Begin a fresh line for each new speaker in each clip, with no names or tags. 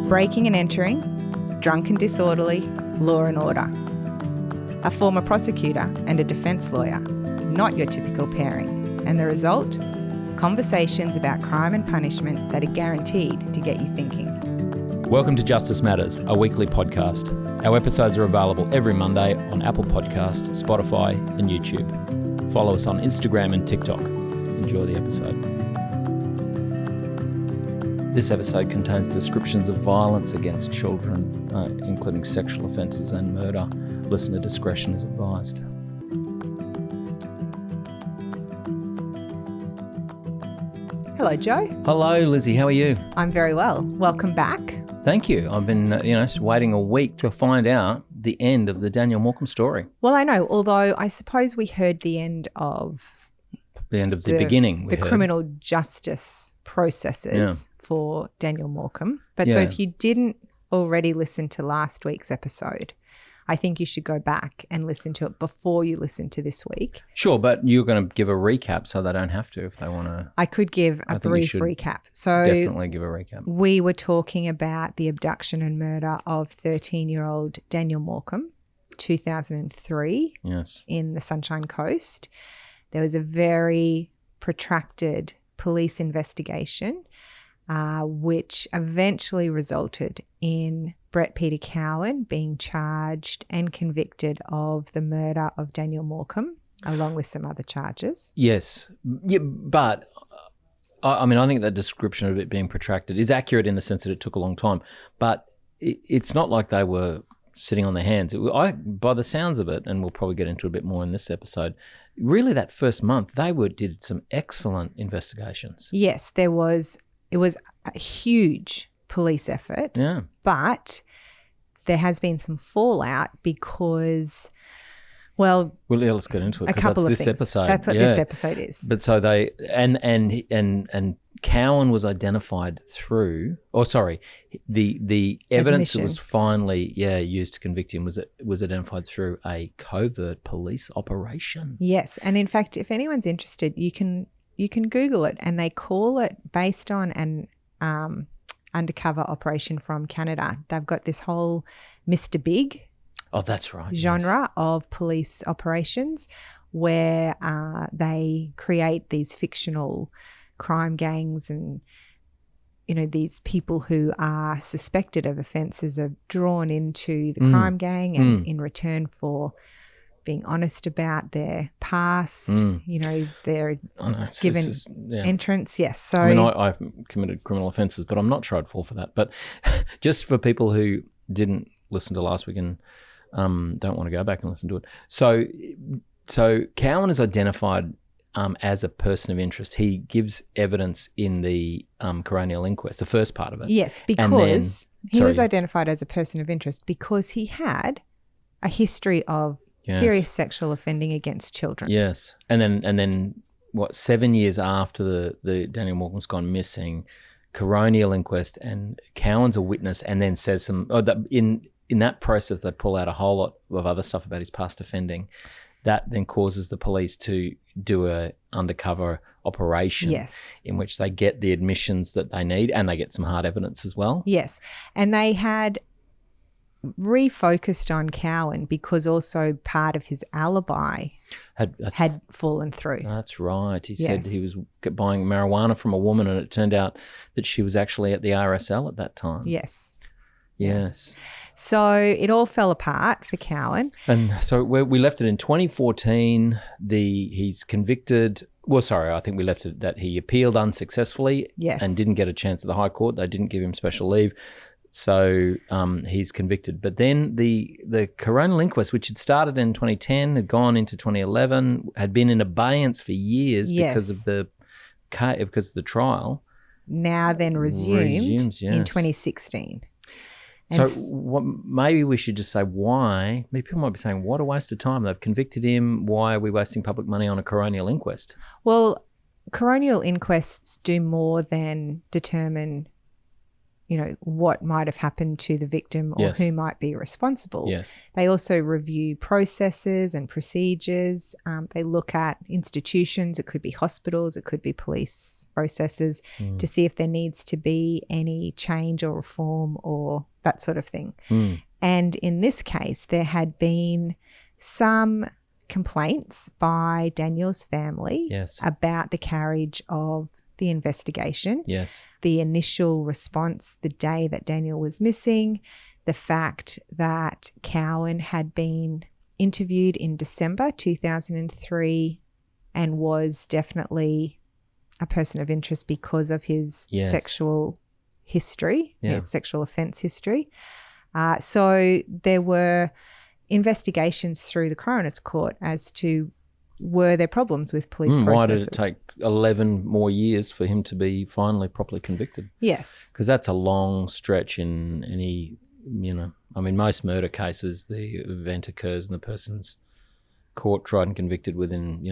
breaking and entering, drunk and disorderly, law and order. A former prosecutor and a defence lawyer, not your typical pairing. And the result? Conversations about crime and punishment that are guaranteed to get you thinking.
Welcome to Justice Matters, a weekly podcast. Our episodes are available every Monday on Apple Podcast, Spotify and YouTube. Follow us on Instagram and TikTok. Enjoy the episode. This episode contains descriptions of violence against children, including sexual offences and murder. Listener discretion is advised.
Hello, Joe.
Hello, Lizzie. How are you?
I'm very well. Welcome back.
Thank you. I've been, waiting a week to find out the end of the Daniel Morcombe story.
Well, I know, although I suppose we heard the end of
the beginning.
The criminal justice processes for Daniel Morcombe. But so if you didn't already listen to last week's episode, I think you should go back and listen to it before you listen to this week.
Sure, but you're going to give a recap so they don't have to if they want to.
I could give a brief recap. So
definitely give a recap.
We were talking about the abduction and murder of 13-year-old Daniel Morcombe, 2003, in the Sunshine Coast. There was a very protracted police investigation, which eventually resulted in Brett Peter Cowan being charged and convicted of the murder of Daniel Morcombe, along with some other charges.
Yes. Yeah, but I think that description of it being protracted is accurate in the sense that it took a long time, but it's not like they were sitting on their hands. By the sounds of it, and we'll probably get into a bit more in this episode, really that first month they did some excellent investigations.
Yes, it was a huge police effort.
Yeah.
But there has been some fallout because,
let's get into it.
A couple of
this
things.
episode.
That's what this episode is.
But so they and Cowan was identified through. The evidence that was finally used to convict him was identified through a covert police operation.
Yes, and in fact, if anyone's interested, you can Google it, and they call it based on an undercover operation from Canada. They've got this whole Mr. Big
that's right,
genre of police operations where they create these fictional crime gangs, and these people who are suspected of offences are drawn into the crime gang, and in return for being honest about their past, they're given entrance. Yes. So
I committed criminal offences, but I'm not sure I'd fall for that. But just for people who didn't listen to last week and don't want to go back and listen to it. So Cowan is identified as a person of interest. He gives evidence in the coronial inquest, the first part of it.
Yes, because he was identified as a person of interest because he had a history of serious sexual offending against children.
Yes. And then 7 years after the Daniel Morcombe's gone missing, coronial inquest, and Cowan's a witness, and then says in that process they pull out a whole lot of other stuff about his past offending. That then causes the police to do a undercover operation in which they get the admissions that they need, and they get some hard evidence as well.
Yes. And they had refocused on Cowan because also part of his alibi had fallen through.
That's right. He said he was buying marijuana from a woman, and it turned out that she was actually at the RSL at that time.
Yes.
So
it all fell apart for Cowan.
And so we left it in 2014. He's convicted. I think we left it that he appealed unsuccessfully and didn't get a chance at the High Court. They didn't give him special leave. So he's convicted. But then the coronial inquest, which had started in 2010, had gone into 2011, had been in abeyance for years because of the trial.
Now then resumed in 2016.
Maybe we should just say why. Maybe people might be saying, what a waste of time. They've convicted him. Why are we wasting public money on a coronial inquest?
Well, coronial inquests do more than determine what might have happened to the victim or
Yes.
who might be responsible.
Yes.
They also review processes and procedures. They look at institutions. It could be hospitals. It could be police processes to see if there needs to be any change or reform or that sort of thing. And in this case, there had been some complaints by Daniel's family
Yes.
about the carriage of the investigation.
Yes.
The initial response the day that Daniel was missing, the fact that Cowan had been interviewed in December 2003 and was definitely a person of interest because of his sexual history, his sexual offence history. So there were investigations through the coroner's court as to were there problems with police processes.
Why did it take 11 more years for him to be finally properly convicted?
Yes.
Because that's a long stretch in any, most murder cases, the event occurs and the person's caught, tried and convicted within,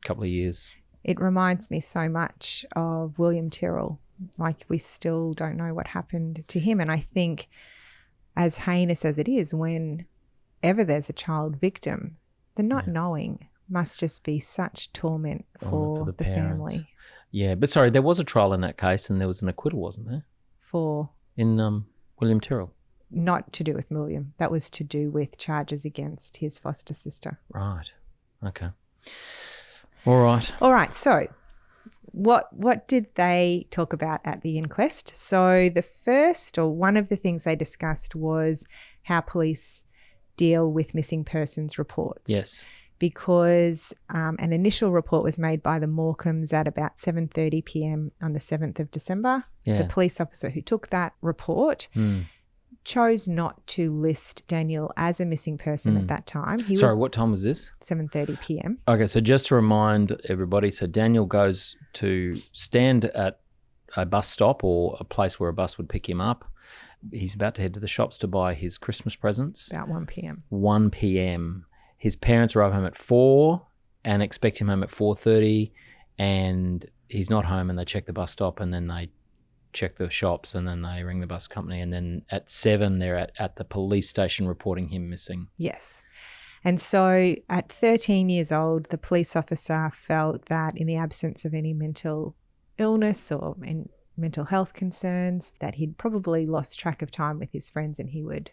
couple of years.
It reminds me so much of William Tyrrell. Like, we still don't know what happened to him. And I think as heinous as it is, whenever there's a child victim, the not knowing must just be such torment for the family.
Yeah, but sorry, there was a trial in that case and there was an acquittal, wasn't there? In William Tyrrell.
Not to do with William. That was to do with charges against his foster sister.
Right. Okay. All right.
So what did they talk about at the inquest? So one of the things they discussed was how police deal with missing persons reports.
Yes.
Because an initial report was made by the Morcombes at about 7:30 p.m. on the 7th of December.
Yeah.
The police officer who took that report chose not to list Daniel as a missing person at that time.
What time was this?
7:30 p.m.
Okay, so just to remind everybody, so Daniel goes to stand at a bus stop or a place where a bus would pick him up. He's about to head to the shops to buy his Christmas presents.
About 1 p.m.
1 p.m. His parents arrive home at 4 and expect him home at 4:30, and he's not home, and they check the bus stop, and then they check the shops, and then they ring the bus company, and then at 7 they're at the police station reporting him missing.
Yes. And so at 13 years old, the police officer felt that in the absence of any mental illness or mental health concerns, that he'd probably lost track of time with his friends and he would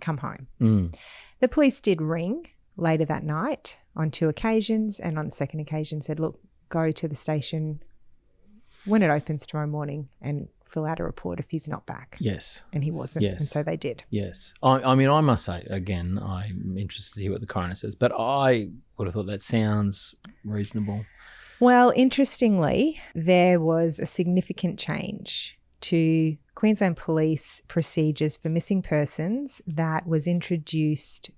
come home. The police did ring later that night on 2 occasions, and on the second occasion said, look, go to the station when it opens tomorrow morning and fill out a report if he's not back.
Yes.
And he wasn't.
Yes.
And so they did.
Yes. I must say, again, I'm interested to hear what the coroner says, but I would have thought that sounds reasonable.
Well, interestingly, there was a significant change to Queensland Police procedures for missing persons that was introduced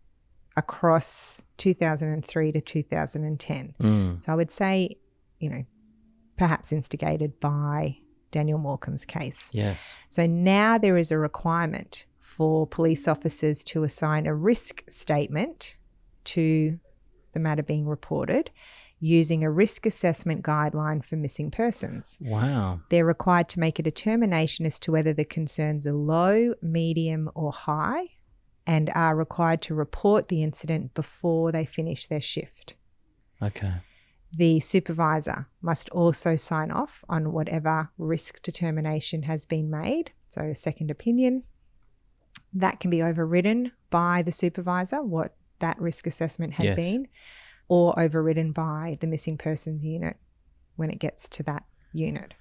across 2003 to 2010. So I would say, perhaps instigated by Daniel Morcombe's case.
Yes.
So now there is a requirement for police officers to assign a risk statement to the matter being reported using a risk assessment guideline for missing persons.
Wow.
They're required to make a determination as to whether the concerns are low, medium, or high, and are required to report the incident before they finish their shift.
Okay.
The supervisor must also sign off on whatever risk determination has been made, so a second opinion. That can be overridden by the supervisor, what that risk assessment had been, or overridden by the missing persons unit when it gets to that unit.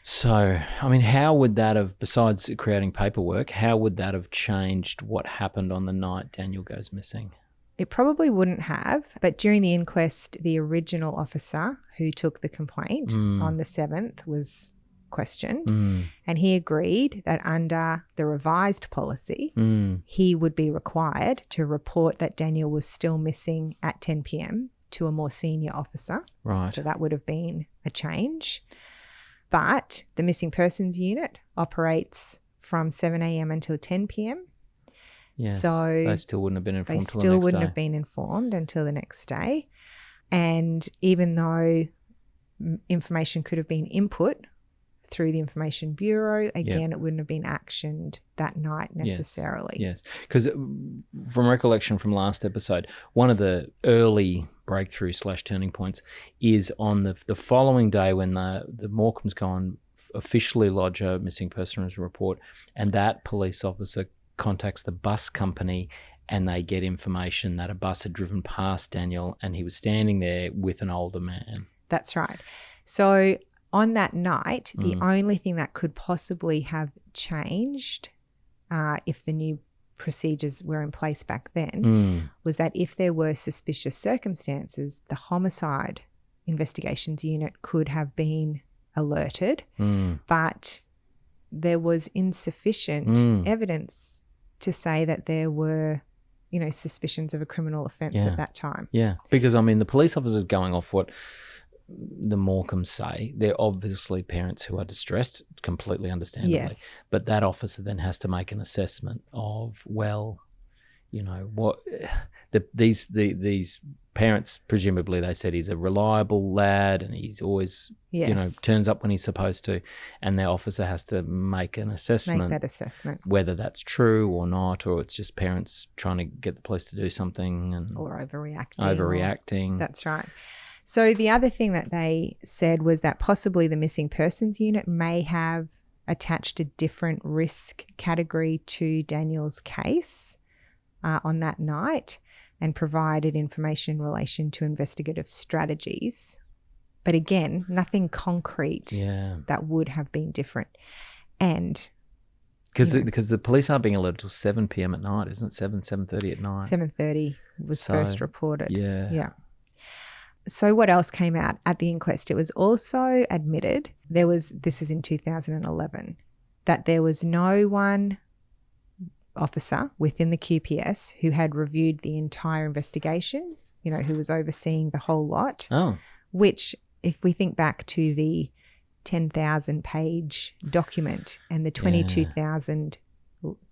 So, how would that have, besides creating paperwork, how would that have changed what happened on the night Daniel goes missing?
It probably wouldn't have, but during the inquest, the original officer who took the complaint on the 7th was questioned, and he agreed that under the revised policy, he would be required to report that Daniel was still missing at 10 p.m. to a more senior officer.
Right.
So that would have been a change. But the missing persons unit operates from 7 a.m. until 10 p.m.
Yes,
so
they still wouldn't have been informed
until the next day. They still wouldn't have been informed until the next day. And even though information could have been input through the Information Bureau. Again, it wouldn't have been actioned that night necessarily.
Yes, because from recollection from last episode, one of the early breakthrough / turning points is on the following day when the Morcombes go and officially lodge a missing persons report, and that police officer contacts the bus company, and they get information that a bus had driven past Daniel and he was standing there with an older man.
That's right. So on that night, the only thing that could possibly have changed if the new procedures were in place back then was that if there were suspicious circumstances, the Homicide Investigations Unit could have been alerted, but there was insufficient evidence to say that there were, suspicions of a criminal offence at that time.
Yeah, because, the police officers going off what the Morcombes say, they're obviously parents who are distressed, completely understandably.
Yes.
But that officer then has to make an assessment of, what these parents, presumably they said he's a reliable lad and he's always, turns up when he's supposed to, and the officer has to make an assessment.
Make that assessment.
Whether that's true or not, or it's just parents trying to get the police to do something.
Or overreacting. That's right. So the other thing that they said was that possibly the Missing Persons Unit may have attached a different risk category to Daniel's case on that night and provided information in relation to investigative strategies. But again, nothing concrete that would have been different. And
because the police aren't being alerted till 7 p.m. at night, isn't it? 7:30 at night.
7:30 was first reported.
Yeah.
So what else came out at the inquest? It was also admitted this is in 2011, that there was no one officer within the QPS who had reviewed the entire investigation, who was overseeing the whole lot.
Oh.
Which, if we think back to the 10,000-page document and the 22,000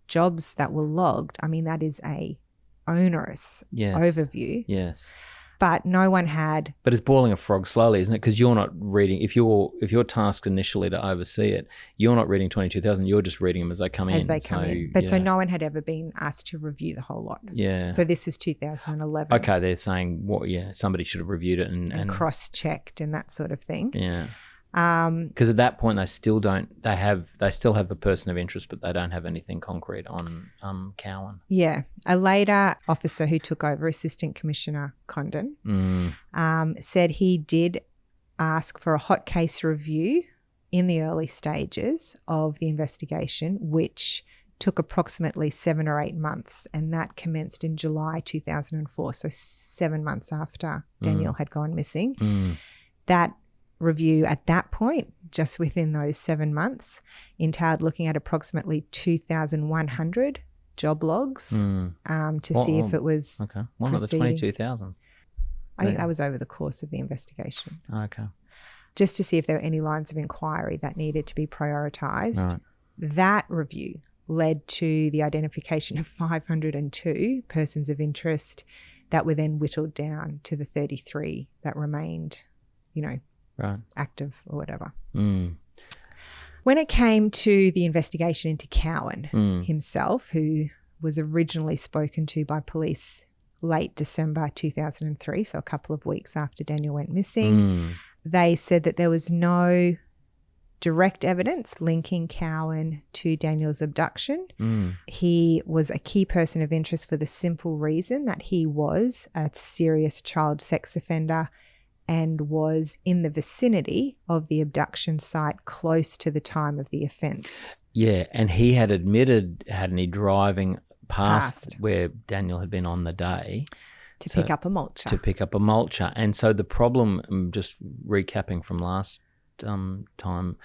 jobs that were logged, that is a onerous overview.
Yes.
But no one had.
But it's boiling a frog slowly, isn't it? Because you're not reading. If you're tasked initially to oversee it, you're not reading 22,000. You're just reading them as they come in.
So no one had ever been asked to review the whole lot.
Yeah.
So this is 2011.
Okay, they're saying somebody should have reviewed it and
cross-checked and that sort of thing.
Yeah. Because at that point they still have the person of interest, but they don't have anything concrete on Cowan.
Yeah. A later officer who took over, Assistant Commissioner Condon, said he did ask for a hot case review in the early stages of the investigation, which took approximately 7 or 8 months, and that commenced in July 2004, so 7 months after Daniel had gone missing. That review at that point, just within those 7 months, entailed looking at approximately 2,100 job logs to see if it was
okay. Why not the 22,000?
I think that was over the course of the investigation.
Okay.
Just to see if there were any lines of inquiry that needed to be prioritised. Right. That review led to the identification of 502 persons of interest that were then whittled down to the 33 that remained,
right,
active or whatever. When it came to the investigation into Cowan himself, who was originally spoken to by police late December 2003, so a couple of weeks after Daniel went missing, they said that there was no direct evidence linking Cowan to Daniel's abduction. He was a key person of interest for the simple reason that he was a serious child sex offender and was in the vicinity of the abduction site close to the time of the offence.
Yeah, and he had admitted, hadn't he, driving past where Daniel had been on the day.
To pick up a mulcher.
And so the problem, just recapping from last time,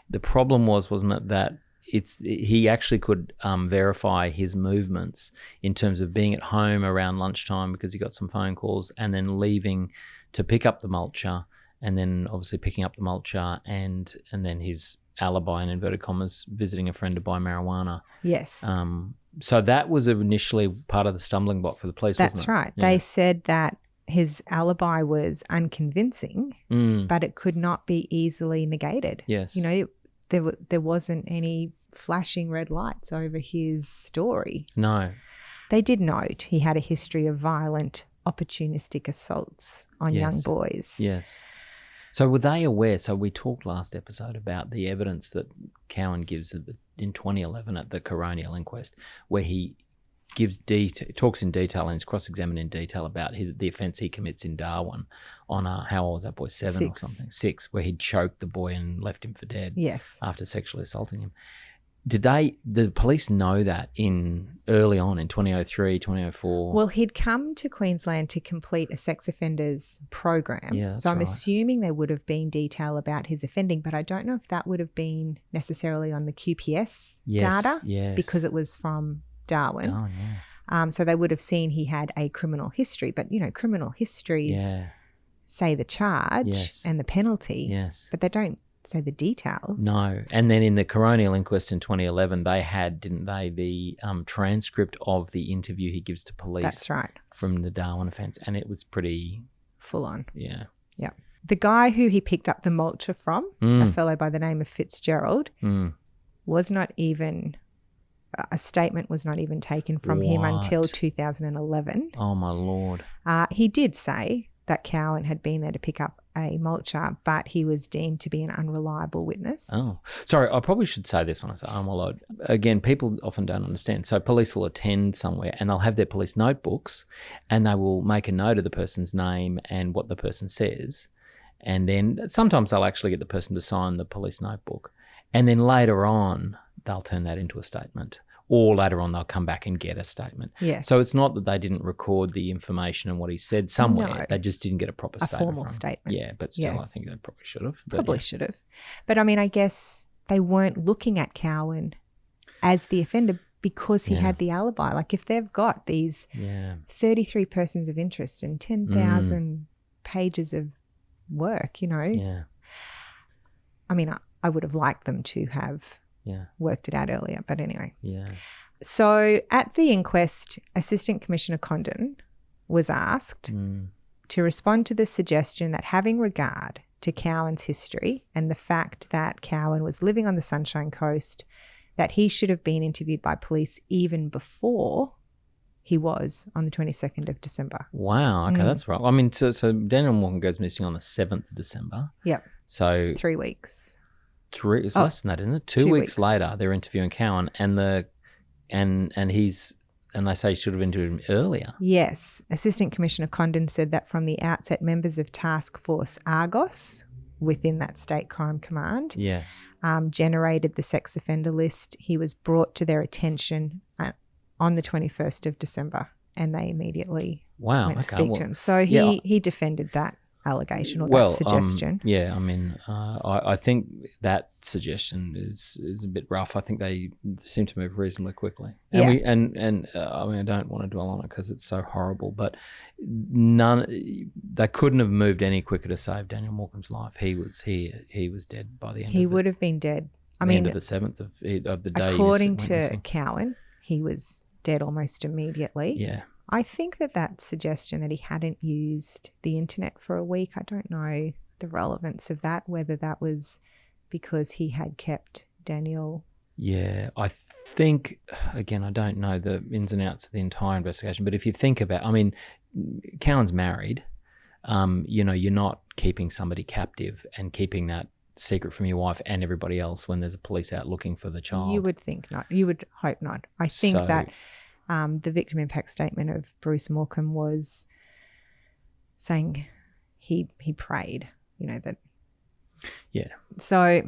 the problem wasn't it, that he actually could verify his movements in terms of being at home around lunchtime because he got some phone calls, and then leaving to pick up the mulcher, and then obviously picking up the mulcher and then his alibi, in inverted commas, visiting a friend to buy marijuana.
Yes.
So that was initially part of the stumbling block for the police, wasn't it?
That's right. Yeah. They said that his alibi was unconvincing, but it could not be easily negated.
Yes.
there wasn't any flashing red lights over his story.
No.
They did note he had a history of violent, opportunistic assaults on young boys.
Yes. So were they aware? So we talked last episode about the evidence that Cowan gives in 2011 at the coronial inquest, where he talks in detail and is cross-examined in detail about the offence he commits in Darwin on how old was that boy, 7 or something? 6, where he'd choked the boy and left him for dead.
Yes.
After sexually assaulting him. Did the police know that early on in 2003, 2004?
Well, he'd come to Queensland to complete a sex offenders program.
Yeah, that's
so I'm
right.
assuming there would have been detail about his offending, but I don't know if that would have been necessarily on the QPS data because it was from Darwin.
Oh, yeah.
So they would have seen he had a criminal history, but criminal histories say the charge and the penalty, but they don't say the details.
No. And then in the coronial inquest in 2011, they had, didn't they, the transcript of the interview he gives to police.
That's right.
From the Darwin offence, and it was pretty
full on.
Yeah.
Yeah. The guy who he picked up the mulcher from, a fellow by the name of Fitzgerald, was not even... A statement was not even taken from him until 2011.
Oh, my Lord.
He did say that Cowan had been there to pick up a mulcher, but he was deemed to be an unreliable witness.
Oh, sorry. I probably should say this when I say, oh, my Lord. Again, people often don't understand. So police will attend somewhere and they'll have their police notebooks and they will make a note of the person's name and what the person says. And then sometimes they'll actually get the person to sign the police notebook. And then later on, they'll turn that into a statement. Or later on, they'll come back and get a statement.
Yes.
So it's not that they didn't record the information and what he said somewhere. No. They just didn't get a proper statement.
A formal statement.
Yeah, but still, I think they probably should have.
Probably should have. But I mean, I guess they weren't looking at Cowan as the offender because he had the alibi. Like if they've got these 33 persons of interest and 10,000 pages of work,
Yeah.
I mean, I would have liked them to have worked it out earlier, but anyway.
Yeah.
So at the inquest, Assistant Commissioner Condon was asked to respond to the suggestion that having regard to Cowan's history and the fact that Cowan was living on the Sunshine Coast, that he should have been interviewed by police even before he was on the 22nd of December.
Wow. Okay, that's right. I mean, so Daniel Morcombe goes missing on the 7th of December.
Yep.
So
3 weeks.
It's less than that, isn't it? 2 weeks later, they're interviewing Cowan, and they say he should have interviewed him earlier.
Yes, Assistant Commissioner Condon said that from the outset, members of Task Force Argos within that State Crime Command, generated the sex offender list. He was brought to their attention on the 21st of December, and they immediately went to speak to him. So he defended that allegation or that suggestion.
I think that suggestion is a bit rough. I think they seem to move reasonably quickly. And I mean, I don't want to dwell on it because it's so horrible, but they couldn't have moved any quicker to save Daniel Morcombe's life. He was dead by the end.
He would have been dead. I mean,
end of the 7th of the day.
According to Cowan, he was dead almost immediately.
Yeah.
I think that suggestion that he hadn't used the internet for a week, I don't know the relevance of that, whether that was because he had kept Daniel.
Yeah, I think, again, I don't know the ins and outs of the entire investigation, but if you think about, I mean, Cowan's married, you're not keeping somebody captive and keeping that secret from your wife and everybody else when there's a police out looking for the child.
You would think not. You would hope not. I think that the victim impact statement of Bruce Morcombe was saying he prayed, that.
Yeah.
So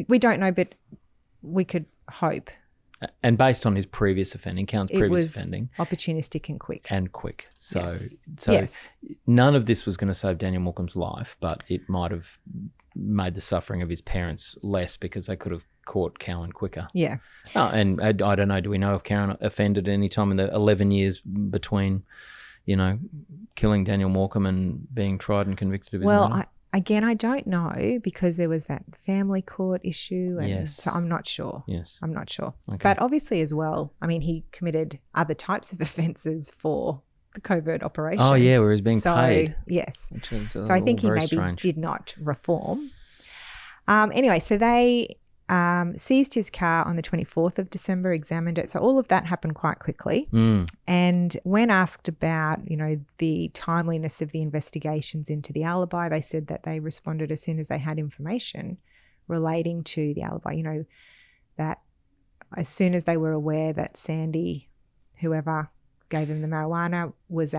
we don't know, but we could hope.
And based on his previous offending, Cowan's previous offending.
Opportunistic and quick.
So none of this was going to save Daniel Morcombe's life, but it might have made the suffering of his parents less because they could have caught Cowan quicker.
Yeah.
Oh, and I don't know, do we know if Cowan offended any time in the 11 years between, killing Daniel Morcombe and being tried and convicted of his murder?
I don't know because there was that family court issue and so I'm not sure.
Yes.
I'm not sure.
Okay.
But obviously as well, I mean, he committed other types of offences for the covert operation.
Oh, yeah, where he's being paid.
Yes. So I think he maybe did not reform. Anyway, so they seized his car on the 24th of December, examined it. So all of that happened quite quickly. And when asked about, the timeliness of the investigations into the alibi, they said that they responded as soon as they had information relating to the alibi, that as soon as they were aware that Sandy, whoever gave him the marijuana, was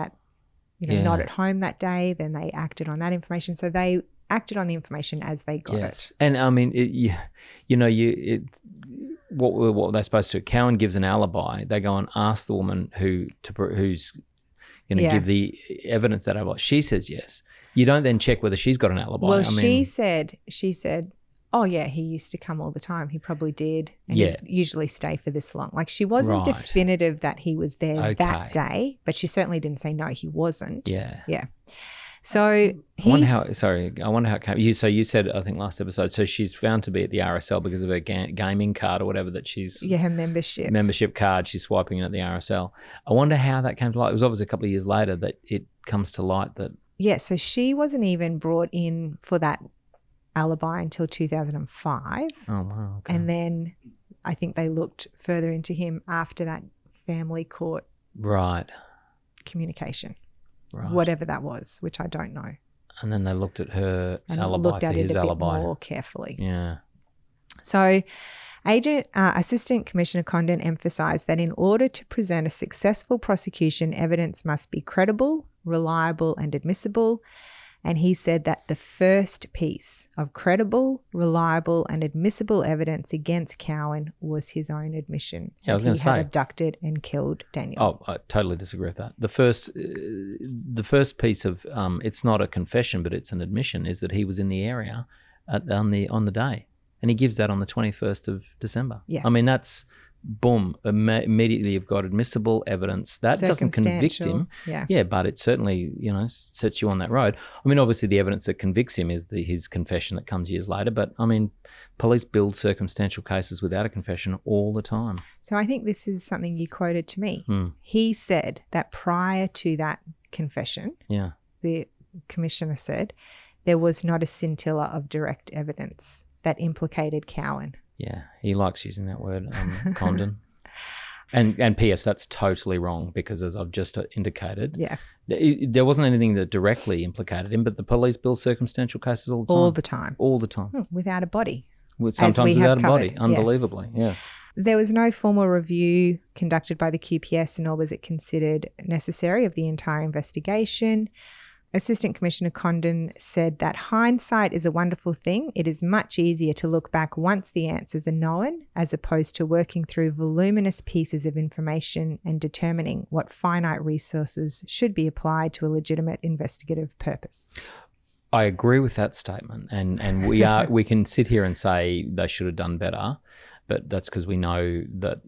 not at home that day, then they acted on that information. So they acted on the information as they got it.
And I mean, what were they supposed to do? Cowan gives an alibi. They go and ask the woman who's going to give the evidence that alibi. She says yes. You don't then check whether she's got an alibi.
Well, she said, oh yeah, he used to come all the time. He probably did. And he'd usually stay for this long. Like, she wasn't definitive that he was there that day, but she certainly didn't say no, he wasn't.
Yeah.
Yeah. So
I wonder how it came. So you said, I think last episode, so she's found to be at the RSL because of her gaming card or whatever that she's...
Yeah, her membership card.
She's swiping in at the RSL. I wonder how that came to light. It was obviously a couple of years later that it comes to light that...
Yeah, so she wasn't even brought in for that alibi until 2005.
Oh, wow. Okay.
And then I think they looked further into him after that family court communication. Right. Whatever that was, which I don't know.
And then they looked at her
and
alibi
looked at
for his
it a
alibi.
bit more carefully.
Yeah.
So Assistant Commissioner Condon emphasised that in order to present a successful prosecution, evidence must be credible, reliable and admissible. And he said that the first piece of credible, reliable and admissible evidence against Cowan was his own admission that he had abducted and killed Daniel.
Oh, I totally disagree with that. The first piece of it's not a confession, but it's an admission, is that he was in the area on the day, and he gives that on the 21st of December.
Yes.
I mean, that's boom, immediately you've got admissible evidence. That doesn't convict him. Yeah, but it certainly, sets you on that road. I mean, obviously the evidence that convicts him is his confession that comes years later, but I mean, police build circumstantial cases without a confession all the time.
So I think this is something you quoted to me. He said that prior to that confession, the commissioner said, there was not a scintilla of direct evidence that implicated Cowan.
Yeah, he likes using that word, Condon. And P.S., that's totally wrong because, as I've just indicated, there wasn't anything that directly implicated him, but the police build circumstantial cases all the time. All the time.
Without a body.
Sometimes without a body, unbelievably, yes.
There was no formal review conducted by the QPS, nor was it considered necessary of the entire investigation. Assistant Commissioner Condon said that hindsight is a wonderful thing. It is much easier to look back once the answers are known, as opposed to working through voluminous pieces of information and determining what finite resources should be applied to a legitimate investigative purpose.
I agree with that statement, and we can sit here and say they should have done better, but that's because we know that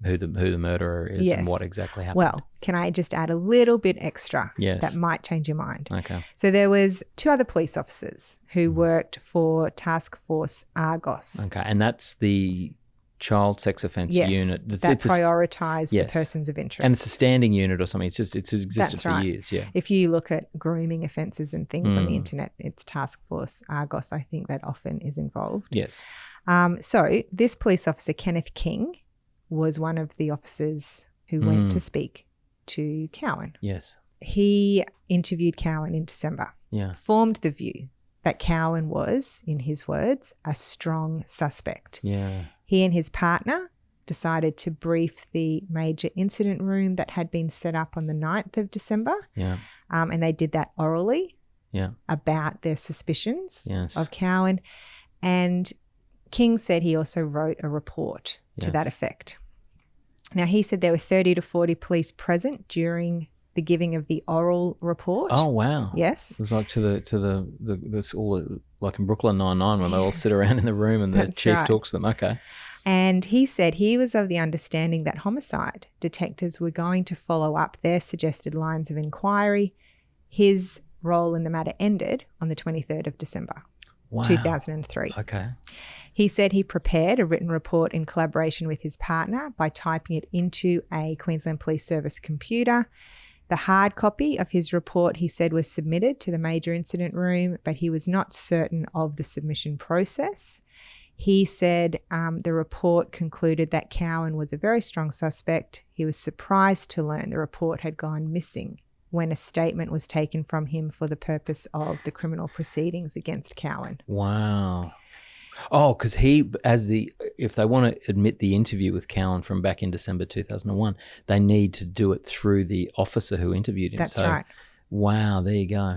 who the murderer is and what exactly happened.
Well, can I just add a little bit extra that might change your mind?
Okay.
So there was 2 other police officers who worked for Task Force Argos.
Okay, and that's the child sex offence unit.
That prioritised the persons of interest.
And it's a standing unit or something. It's existed for years,
If you look at grooming offences and things on the internet, it's Task Force Argos. I think that often is involved.
Yes.
So this police officer, Kenneth King, was one of the officers who went to speak to Cowan.
Yes.
He interviewed Cowan in December.
Yeah.
Formed the view that Cowan was, in his words, a strong suspect.
Yeah.
He and his partner decided to brief the major incident room that had been set up on the 9th of December.
Yeah.
And they did that orally.
Yeah.
About their suspicions of Cowan. And King said he also wrote a report to that effect. Now, he said there were 30 to 40 police present during the giving of the oral report.
Oh, wow.
Yes.
It was like to the all like in Brooklyn Nine-Nine when they all sit around in the room and the chief talks to them. Okay.
And he said he was of the understanding that Homicide detectives were going to follow up their suggested lines of inquiry. His role in the matter ended on the 23rd of December, 2003.
Okay.
He said he prepared a written report in collaboration with his partner by typing it into a Queensland Police Service computer. The hard copy of his report, he said, was submitted to the major incident room, but he was not certain of the submission process. He said the report concluded that Cowan was a very strong suspect. He was surprised to learn the report had gone missing when a statement was taken from him for the purpose of the criminal proceedings against Cowan.
Wow. Oh, because if they want to admit the interview with Cowan from back in December 2001, they need to do it through the officer who interviewed him.
That's right.
Wow, there you go.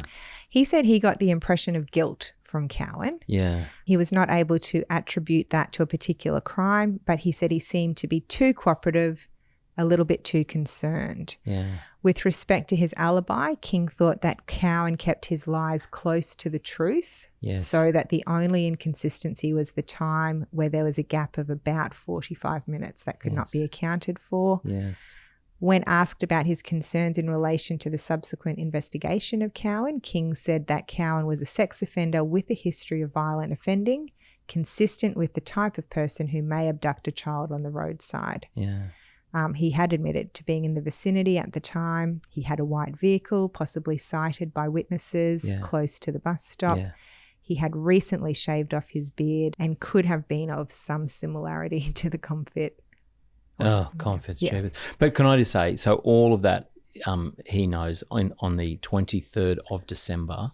He said he got the impression of guilt from Cowan.
Yeah.
He was not able to attribute that to a particular crime, but he said he seemed to be too cooperative, a little bit too concerned.
Yeah.
With respect to his alibi, King thought that Cowan kept his lies close to the truth, so that the only inconsistency was the time where there was a gap of about 45 minutes that could not be accounted for.
Yes.
When asked about his concerns in relation to the subsequent investigation of Cowan, King said that Cowan was a sex offender with a history of violent offending, consistent with the type of person who may abduct a child on the roadside.
Yeah.
He had admitted to being in the vicinity at the time. He had a white vehicle, possibly sighted by witnesses close to the bus stop.
Yeah.
He had recently shaved off his beard and could have been of some similarity to the convict.
Convict. Yes. But can I just say, so all of that he knows on the 23rd of December,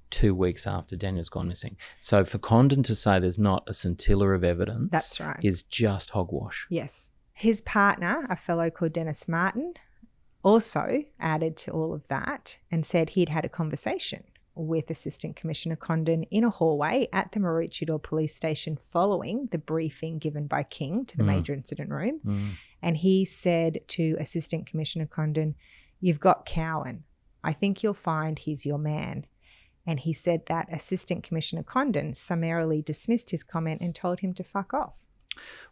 2 weeks after Daniel's gone missing. So for Condon to say there's not a scintilla of evidence,
that's right,
is just hogwash.
Yes. His partner, a fellow called Dennis Martin, also added to all of that and said he'd had a conversation with Assistant Commissioner Condon in a hallway at the Maroochydore Police Station following the briefing given by King to the major incident room. And he said to Assistant Commissioner Condon, "You've got Cowan. I think you'll find he's your man." And he said that Assistant Commissioner Condon summarily dismissed his comment and told him to fuck off.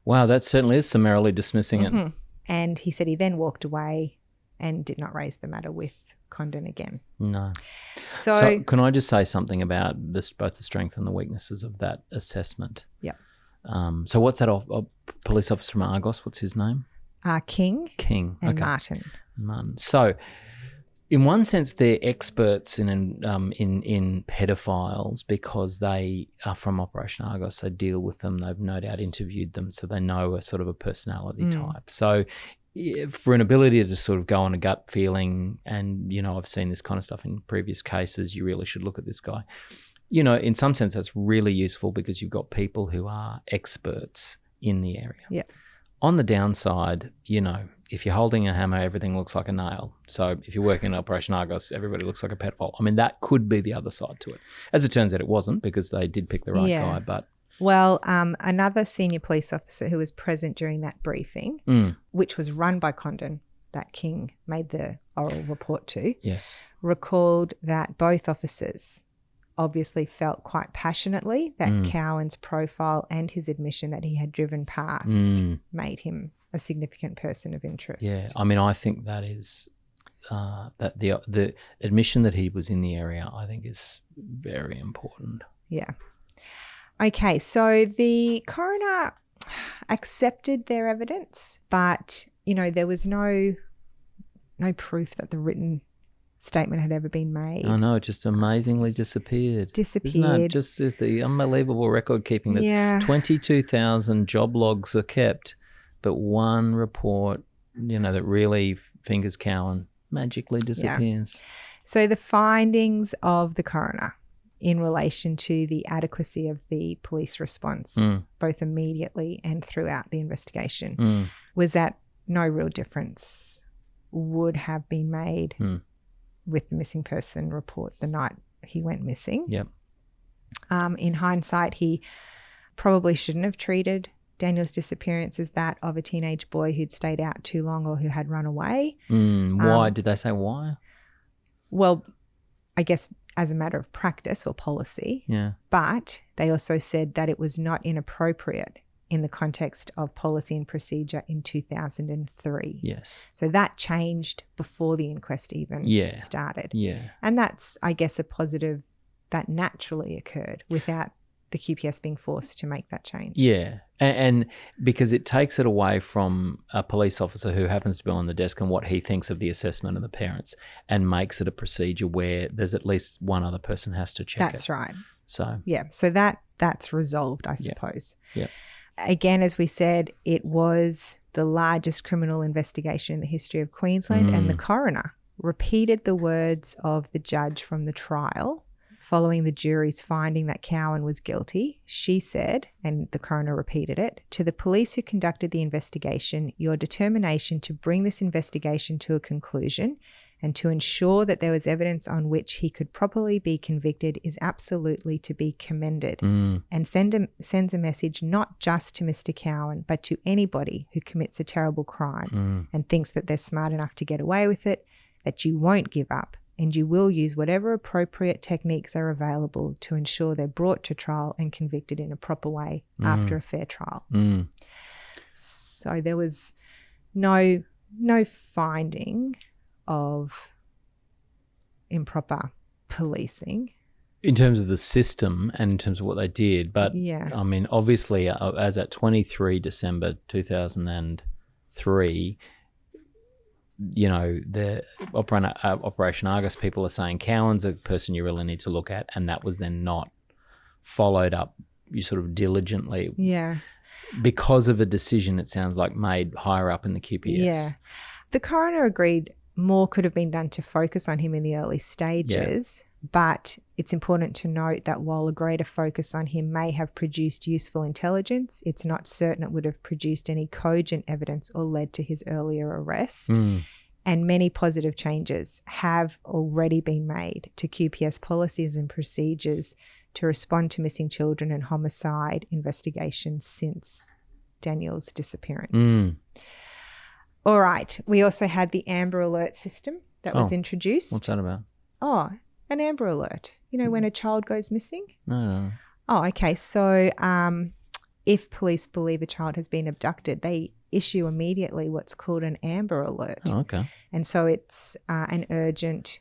Wow, that certainly is summarily dismissing it.
And he said he then walked away and did not raise the matter with Condon again.
No.
So
can I just say something about both the strength and the weaknesses of that assessment?
Yeah.
So what's that police officer from Argos? What's his name?
King. And Martin.
So in one sense, they're experts in pedophiles because they are from Operation Argos. They deal with them. They've no doubt interviewed them, so they know a sort of a personality type. So for an ability to sort of go on a gut feeling, and, I've seen this kind of stuff in previous cases, you really should look at this guy. In some sense, that's really useful because you've got people who are experts in the area.
Yeah.
On the downside, if you're holding a hammer, everything looks like a nail. So if you're working in Operation Argos, everybody looks like a pedophile. I mean, that could be the other side to it. As it turns out, it wasn't, because they did pick the right guy. But
another senior police officer who was present during that briefing, which was run by Condon, that King made the oral report to, recalled that both officers obviously felt quite passionately that Cowan's profile and his admission that he had driven past made him a significant person of interest.
Yeah, I mean, I think that is that the admission that he was in the area, I think, is very important.
Yeah. Okay, so the coroner accepted their evidence, but there was no proof that the written statement had ever been made.
I know, it just amazingly disappeared. Isn't that just the unbelievable record keeping that 22,000 job logs are kept, but one report, that really fingers Cowan magically disappears.
Yeah. So the findings of the coroner in relation to the adequacy of the police response, both immediately and throughout the investigation, was that no real difference would have been made with the missing person report the night he went missing.
Yep.
In hindsight, he probably shouldn't have treated Daniel's disappearance as that of a teenage boy who'd stayed out too long or who had run away.
Why? Did they say why?
Well, I guess as a matter of practice or policy.
Yeah.
But they also said that it was not inappropriate in the context of policy and procedure in 2003.
Yes.
So that changed before the inquest even started.
Yeah.
And that's, I guess, a positive that naturally occurred without the QPS being forced to make that change.
Yeah. And because it takes it away from a police officer who happens to be on the desk and what he thinks of the assessment of the parents, and makes it a procedure where there's at least one other person has to check it.
That's right.
So
that's resolved, I suppose.
Yeah.
Again, as we said, it was the largest criminal investigation in the history of Queensland, and the coroner repeated the words of the judge from the trial following the jury's finding that Cowan was guilty. She said, and the coroner repeated it, "To the police who conducted the investigation, your determination to bring this investigation to a conclusion and to ensure that there was evidence on which he could properly be convicted is absolutely to be commended, and sends a message not just to Mr. Cowan, but to anybody who commits a terrible crime and thinks that they're smart enough to get away with it, that you won't give up and you will use whatever appropriate techniques are available to ensure they're brought to trial and convicted in a proper way after a fair trial." So there was no finding of improper policing.
In terms of the system and in terms of what they did. But, I mean, obviously, as at 23 December 2003, you know, the Operation Argus people are saying Cowan's a person you really need to look at, and that was then not followed up, you sort of diligently.
Yeah.
Because of a decision, it sounds like, made higher up in the QPS.
Yeah. The coroner agreed more could have been done to focus on him in the early stages, but it's important to note that while a greater focus on him may have produced useful intelligence, it's not certain it would have produced any cogent evidence or led to his earlier arrest. And many positive changes have already been made to QPS policies and procedures to respond to missing children and homicide investigations since Daniel's disappearance. All right. We also had the Amber Alert system that was introduced.
What's that about?
Oh, an Amber Alert. You know, when a child goes missing?
No.
Oh, okay. So if police believe a child has been abducted, they issue immediately what's called an Amber Alert.
Oh, okay.
And so it's an urgent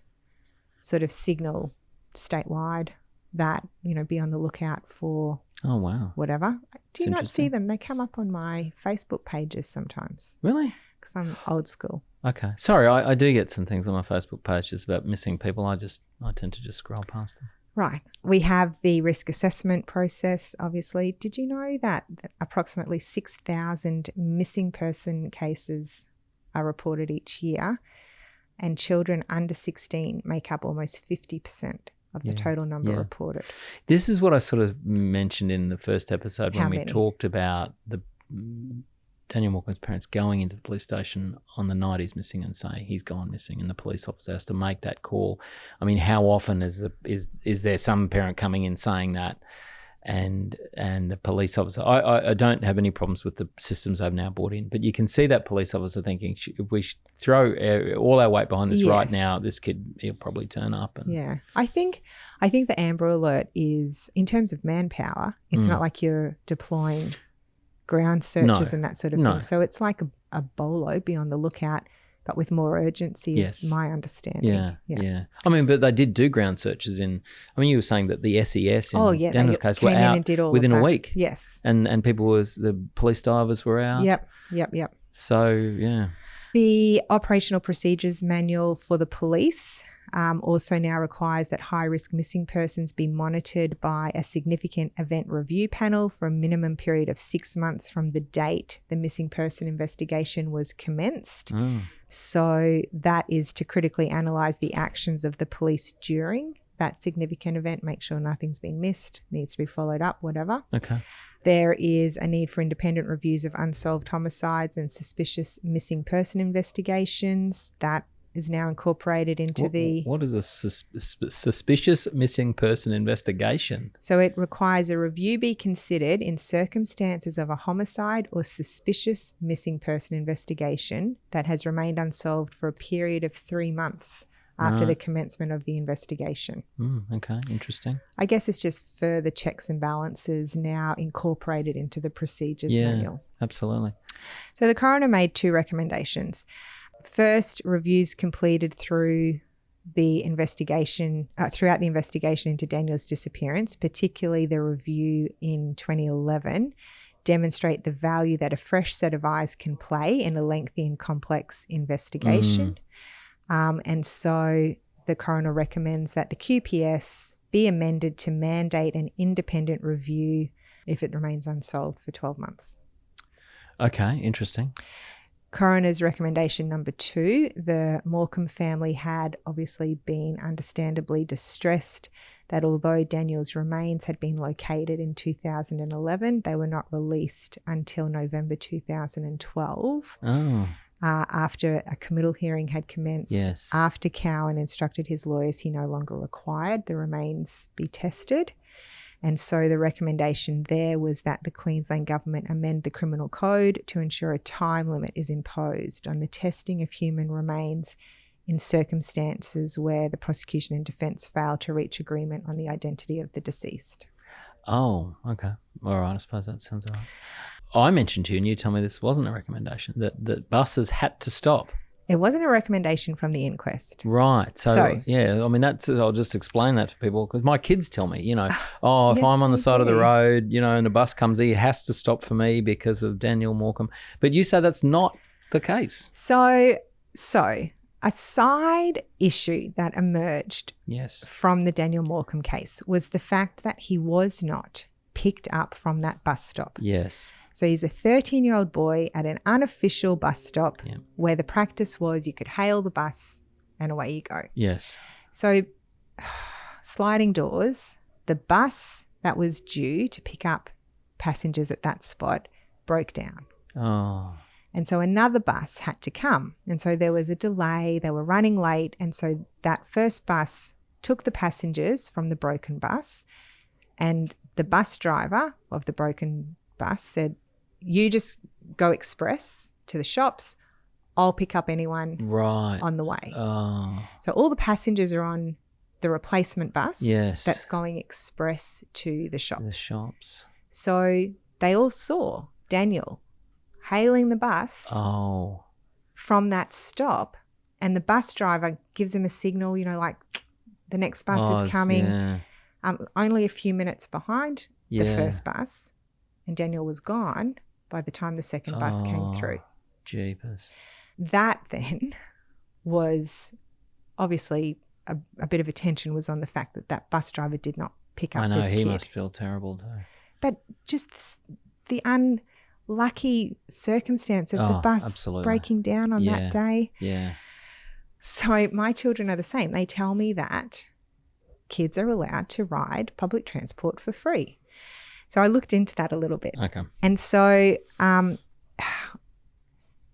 sort of signal statewide that, you know, be on the lookout for whatever. Do you not see them? They come up on my Facebook pages sometimes.
Really?
Because I'm old school.
Okay. Sorry, I do get some things on my Facebook page just about missing people. I tend to just scroll past them.
Right. We have the risk assessment process, obviously. Did you know that approximately 6,000 missing person cases are reported each year, and children under 16 make up almost 50% of the total number reported?
This is what I sort of mentioned in the first episode when we talked about the Daniel Morcombe's parents going into the police station on the night he's missing and say he's gone missing, and the police officer has to make that call. I mean, how often is there some parent coming in saying that, and the police officer? I don't have any problems with the systems they've now brought in, but you can see that police officer thinking, if we throw all our weight behind this right now, this kid, he'll probably turn up. And
I think the Amber Alert is, in terms of manpower, it's not like you're deploying ground searches and that sort of thing. So it's like a bolo, be on the lookout, but with more urgency is my understanding.
Yeah. I mean, but they did do ground searches you were saying that the SES in Daniel's case were out within a week.
Yes.
And the police divers were out.
Yep.
So, yeah.
The operational procedures manual for the police also now requires that high-risk missing persons be monitored by a significant event review panel for a minimum period of 6 months from the date the missing person investigation was commenced. So that is to critically analyse the actions of the police during that significant event, make sure nothing's been missed, needs to be followed up, whatever.
Okay.
There is a need for independent reviews of unsolved homicides and suspicious missing person investigations. That is now incorporated into
What is a suspicious missing person investigation?
So it requires a review be considered in circumstances of a homicide or suspicious missing person investigation that has remained unsolved for a period of 3 months after the commencement of the investigation.
Okay, interesting.
I guess it's just further checks and balances now incorporated into the procedures manual.
Absolutely.
So the coroner made 2 recommendations. First, reviews completed through the investigation, throughout the investigation into Daniel's disappearance, particularly the review in 2011, demonstrate the value that a fresh set of eyes can play in a lengthy and complex investigation. And so the coroner recommends that the QPS be amended to mandate an independent review if it remains unsolved for 12 months.
Okay, interesting.
Coroner's recommendation number 2, the Morcombe family had obviously been understandably distressed that although Daniel's remains had been located in 2011, they were not released until November 2012. After a committal hearing had commenced.
Yes.
After Cowan instructed his lawyers he no longer required the remains be tested. And so the recommendation there was that the Queensland government amend the criminal code to ensure a time limit is imposed on the testing of human remains in circumstances where the prosecution and defence fail to reach agreement on the identity of the deceased.
Oh, okay. All right, I suppose that sounds all right. I mentioned to you, and you tell me this wasn't a recommendation, that buses had to stop.
It wasn't a recommendation from the inquest.
Right. So yeah, I mean, I'll just explain that to people because my kids tell me, if
Yes,
I'm on the side of the
do.
road, and the bus comes in, it has to stop for me because of Daniel Morcombe. But you say that's not the case.
So a side issue that emerged from the Daniel Morcombe case was the fact that he was not picked up from that bus stop.
Yes.
So he's a 13-year-old boy at an unofficial bus stop where the practice was you could hail the bus and away you go.
Yes.
So sliding doors, the bus that was due to pick up passengers at that spot broke down.
Oh.
And so another bus had to come. And so there was a delay. They were running late. And so that first bus took the passengers from the broken bus. And the bus driver of the broken bus said, you just go express to the shops. I'll pick up anyone on the way.
Oh.
So all the passengers are on the replacement bus that's going express to the shops.
The shops.
So they all saw Daniel hailing the bus from that stop, and the bus driver gives him a signal, like the next bus is coming.
Yeah.
Only a few minutes behind the first bus, and Daniel was gone by the time the second bus came through.
Jeepers.
That then was obviously a bit of attention was on the fact that that bus driver did not pick up this kid.
I know, he must feel terrible too.
But just the unlucky circumstance of the bus breaking down on that day.
Yeah.
So my children are the same. They tell me that kids are allowed to ride public transport for free. So I looked into that a little bit.
Okay.
And so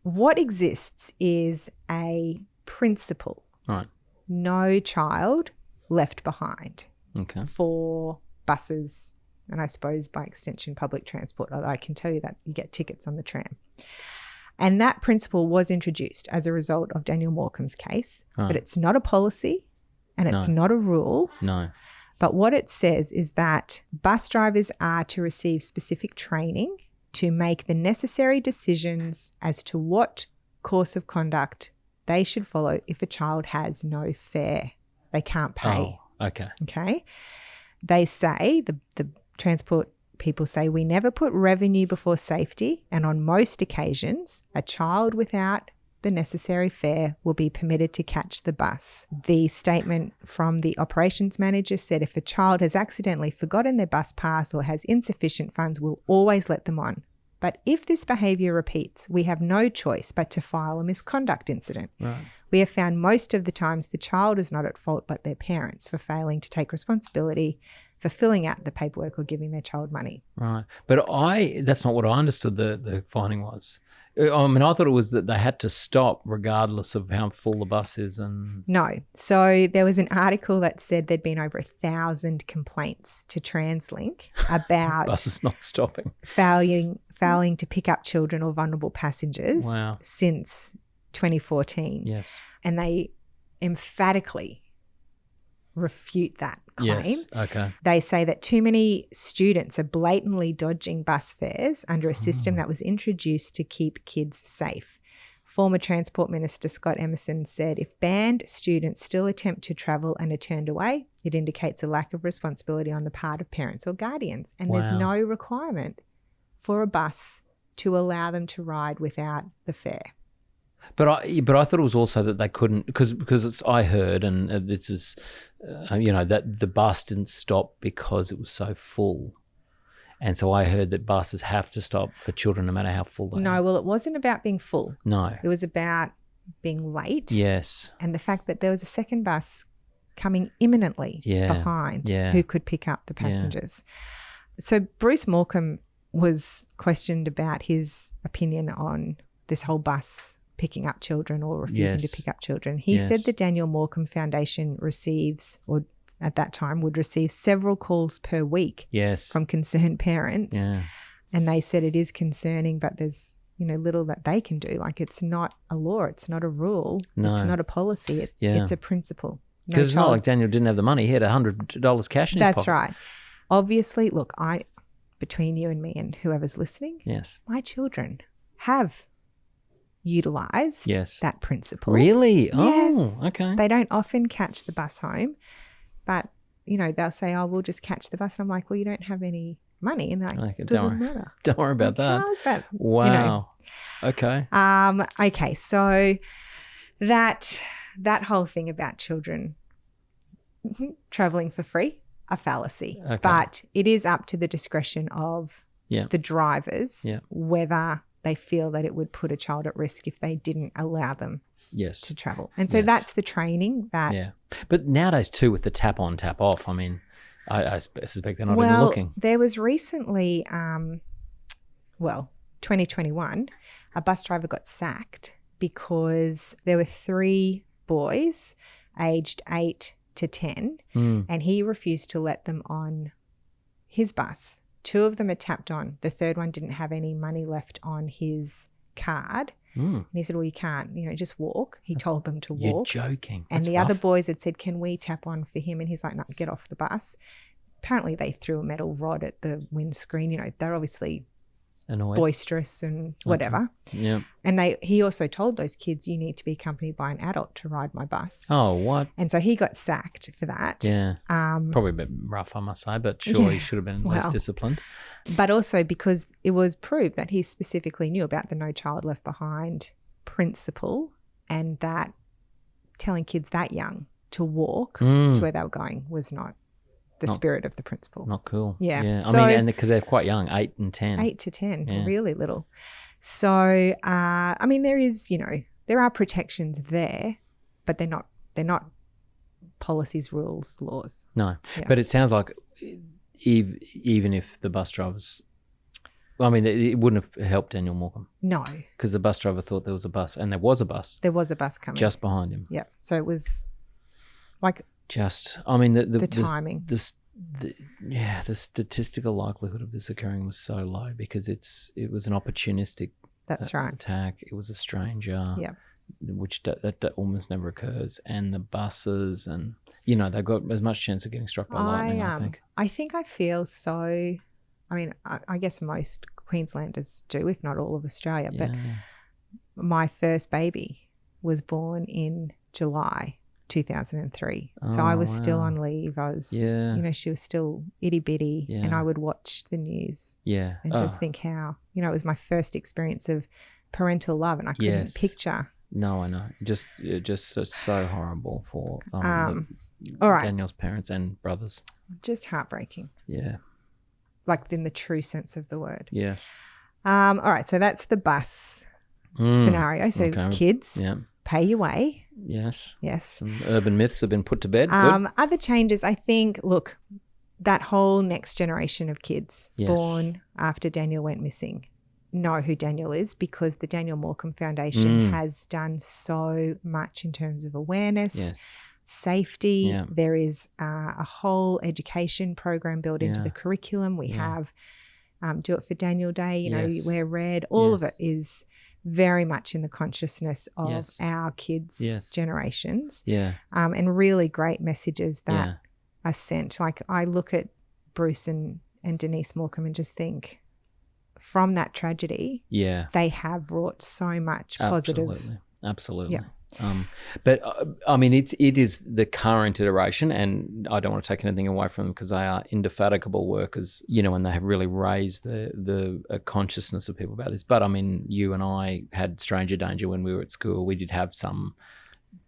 what exists is a principle.
Right.
No child left behind for buses and I suppose by extension public transport. Although I can tell you that you get tickets on the tram. And that principle was introduced as a result of Daniel Morcombe's case, but it's not a policy and it's not a rule.
No.
But what it says is that bus drivers are to receive specific training to make the necessary decisions as to what course of conduct they should follow if a child has no fare. They can't pay.
Oh, okay.
Okay. They say, the transport people say, we never put revenue before safety, and on most occasions, a child without the necessary fare will be permitted to catch the bus. The statement from the operations manager said if a child has accidentally forgotten their bus pass or has insufficient funds, we'll always let them on. But if this behaviour repeats, we have no choice but to file a misconduct incident.
Right.
We have found most of the times the child is not at fault but their parents for failing to take responsibility for filling out the paperwork or giving their child money.
Right. But that's not what I understood the finding was. I mean, I thought it was that they had to stop regardless of how full the bus is. And
no. So there was an article that said there'd been over 1,000 complaints to TransLink about
buses not stopping,
failing to pick up children or vulnerable passengers since 2014.
Yes.
And they emphatically refute that claim.
Yes. Okay.
They say that too many students are blatantly dodging bus fares under a system that was introduced to keep kids safe. Former Transport Minister Scott Emerson said if banned students still attempt to travel and are turned away, it indicates a lack of responsibility on the part of parents or guardians. And there's no requirement for a bus to allow them to ride without the fare.
But I thought it was also that they couldn't because I heard, and this is, that the bus didn't stop because it was so full. And so I heard that buses have to stop for children no matter how full they are.
No, well, it wasn't about being full.
No.
It was about being late.
Yes.
And the fact that there was a second bus coming imminently behind who could pick up the passengers. Yeah. So Bruce Morcombe was questioned about his opinion on this whole bus picking up children or refusing to pick up children. He said the Daniel Morcombe Foundation receives, or at that time would receive, several calls per week from concerned parents. Yeah. And they said it is concerning, but there's, little that they can do. Like, it's not a law. It's not a rule. No. It's not a policy. It's a principle.
Because it's not like Daniel didn't have the money. He had $100 cash in his pocket.
That's right. Obviously, look, between you and me and whoever's listening, my children have utilised that principle.
Really?
Yes.
Oh, okay.
They don't often catch the bus home, but, they'll say, oh, we'll just catch the bus. And I'm like, well, you don't have any money. And they're like, doesn't matter.
Don't worry about that.
How's that?
Wow. Okay.
Okay, so that whole thing about children travelling for free, a fallacy. Okay. But it is up to the discretion of the drivers whether they feel that it would put a child at risk if they didn't allow them to travel. And so that's the training that...
Yeah. But nowadays too, with the tap on, tap off, I mean, I suspect they're not even looking.
There was recently, 2021, a bus driver got sacked because there were 3 boys aged 8 to 10 and he refused to let them on his bus. 2 of them had tapped on. The third one didn't have any money left on his card. And he said, well, you can't, just walk. He told them to walk.
You're joking.
And the other boys had said, can we tap on for him? And he's like, no, get off the bus. Apparently they threw a metal rod at the windscreen. They're obviously annoyed, boisterous and whatever.
Okay. Yeah.
And he also told those kids, you need to be accompanied by an adult to ride my bus.
Oh, what?
And so he got sacked for that.
Yeah. Probably a bit rough, I must say, but sure he should have been less disciplined.
But also because it was proved that he specifically knew about the No Child Left Behind principle, and that telling kids that young to walk to where they were going was not the spirit of the principle.
Not cool.
Yeah.
So, I mean, and because they're quite young, 8 and 10.
8 to 10, really little. So, I mean, there is, there are protections there, but they're not policies, rules, laws.
No. Yeah. But it sounds like even if the bus drivers, it wouldn't have helped Daniel Morcombe.
No.
Because the bus driver thought there was a bus, and there was a bus.
There was a bus coming.
Just behind him.
Yep. So it was like...
the
timing.
The statistical likelihood of this occurring was so low because it was an opportunistic attack. It was a stranger, which that almost never occurs. And the buses, and they've got as much chance of getting struck by lightning. I think.
I feel so. I guess most Queenslanders do, if not all of Australia. But my first baby was born in July 2003. So I was still on leave. I was, she was still itty bitty, and I would watch the news and just think how, it was my first experience of parental love, and I couldn't picture.
No, I know. Just so horrible for Daniel's parents and brothers.
Just heartbreaking.
Yeah.
Like in the true sense of the word.
Yes.
All right. So that's the bus scenario. So kids. Yeah. Pay your way.
Yes.
Yes.
Some urban myths have been put to bed. Good.
Other changes, I think, look, that whole next generation of kids born after Daniel went missing know who Daniel is, because the Daniel Morcombe Foundation has done so much in terms of awareness, safety. Yeah. There is a whole education program built into the curriculum. We have Do It for Daniel Day, you wear red. All of it is very much in the consciousness of our kids' generations. Yeah. And really great messages that are sent. Like, I look at Bruce and Denise Morcombe and just think, from that tragedy, they have wrought so much positive.
Absolutely. I mean, it is the current iteration, and I don't want to take anything away from them because they are indefatigable workers, and they have really raised the consciousness of people about this. But I mean, you and I had stranger danger when we were at school. We did have some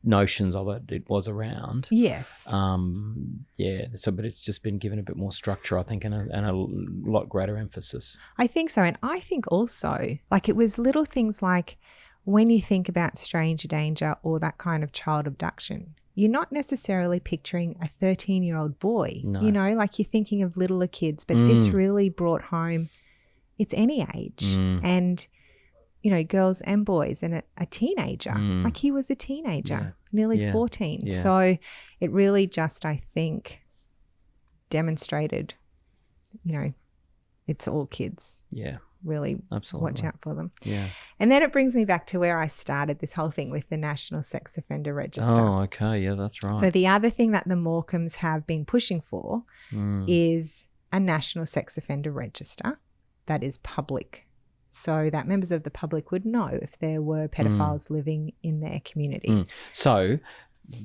notions of it. It was around.
Yes.
So, but it's just been given a bit more structure, I think, and a lot greater emphasis.
I think so. And I think also, like, it was little things like when you think about stranger danger or that kind of child abduction, you're not necessarily picturing a 13-year-old boy.
No.
Like you're thinking of littler kids, but this really brought home it's any age. And girls and boys and a teenager. Like he was a teenager, nearly 14.
Yeah.
So it really just, I think, demonstrated, it's all kids.
Yeah.
Really
Absolutely.
Watch out for them.
Yeah.
And then it brings me back to where I started this whole thing with the National Sex Offender Register.
Oh, okay. Yeah, that's right.
So the other thing that the Morcombes have been pushing for is a National Sex Offender Register that is public, so that members of the public would know if there were pedophiles living in their communities.
So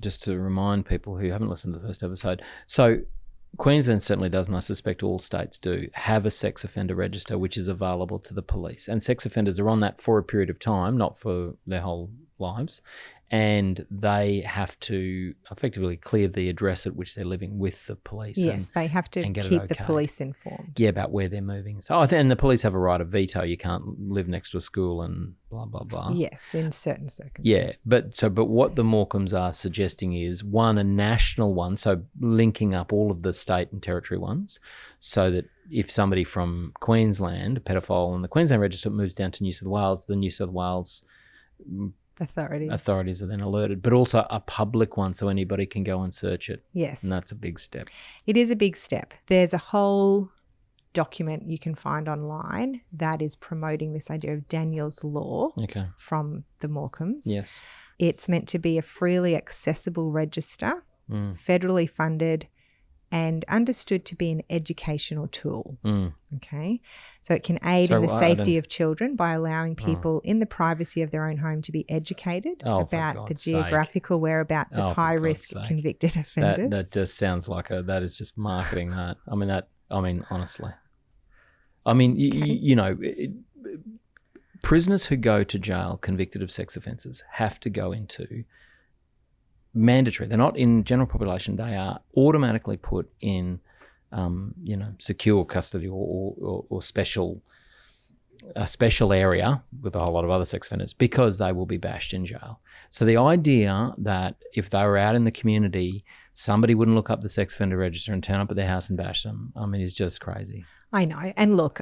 just to remind people who haven't listened to the first episode, so Queensland certainly does, and I suspect all states do, have a sex offender register which is available to the police. And sex offenders are on that for a period of time, not for their whole lives. And they have to effectively clear the address at which they're living with the police.
Yes, they have to keep the police informed.
Yeah, about where they're moving. So, and the police have a right of veto. You can't live next to a school and blah, blah, blah.
Yes, in certain circumstances.
Yeah, but what the Morcombes are suggesting is, one, a national one, so linking up all of the state and territory ones, so that if somebody from Queensland, a pedophile on the Queensland register, moves down to New South Wales, the New South Wales authorities are then alerted, but also a public one so anybody can go and search it.
Yes.
And that's a big step.
It is a big step. There's a whole document you can find online that is promoting this idea of Daniel's Law from the Morcombes.
Yes.
It's meant to be a freely accessible register, federally funded, and understood to be an educational tool. Okay. So it can aid in the safety of children by allowing people in the privacy of their own home to be educated about the geographical whereabouts of high-risk convicted offenders.
That just sounds like that is just marketing that. Honestly. I mean, prisoners who go to jail convicted of sex offences have to go into mandatory. They're not in general population. They are automatically put in, secure custody or a special area with a whole lot of other sex offenders because they will be bashed in jail. So the idea that if they were out in the community, somebody wouldn't look up the sex offender register and turn up at their house and bash them, is just crazy.
I know. And look,